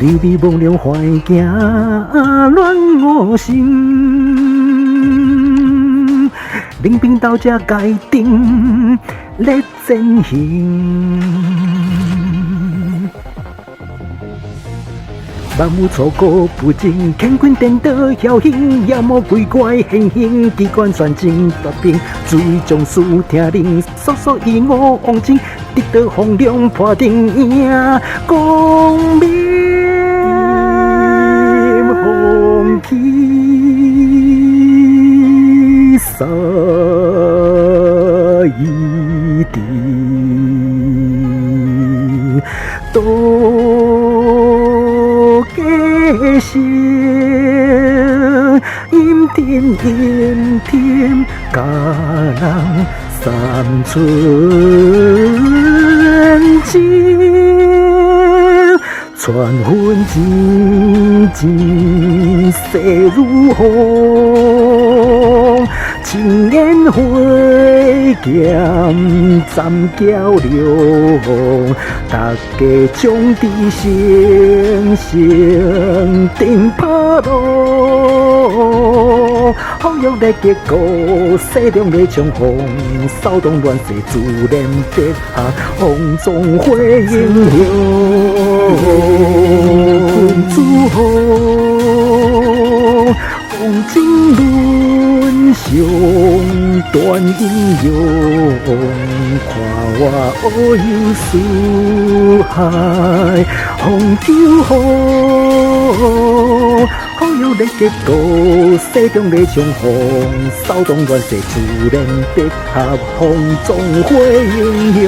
离离梦了怀惊乱我心，临兵到这界定let's前行。万物错过不尽，乾坤颠倒侥幸，妖魔鬼怪现形，机关算尽夺兵，水将士听令，速速以我往前，得到风亮破顶赢，光明红旗洒一地。嘅声，阴天阴天，家人三寸情，传闻真真势如虹，青烟花剑斩蛟龙，大家将伫声声顶拍落，好友来结果，西中来冲锋，骚动乱世自然得下，风中花英雄，君子好。风景轮上断英雄，看我遨游四海，风酒好，好友来结果，西中来冲锋，骚动乱世自然得合，风中花英雄。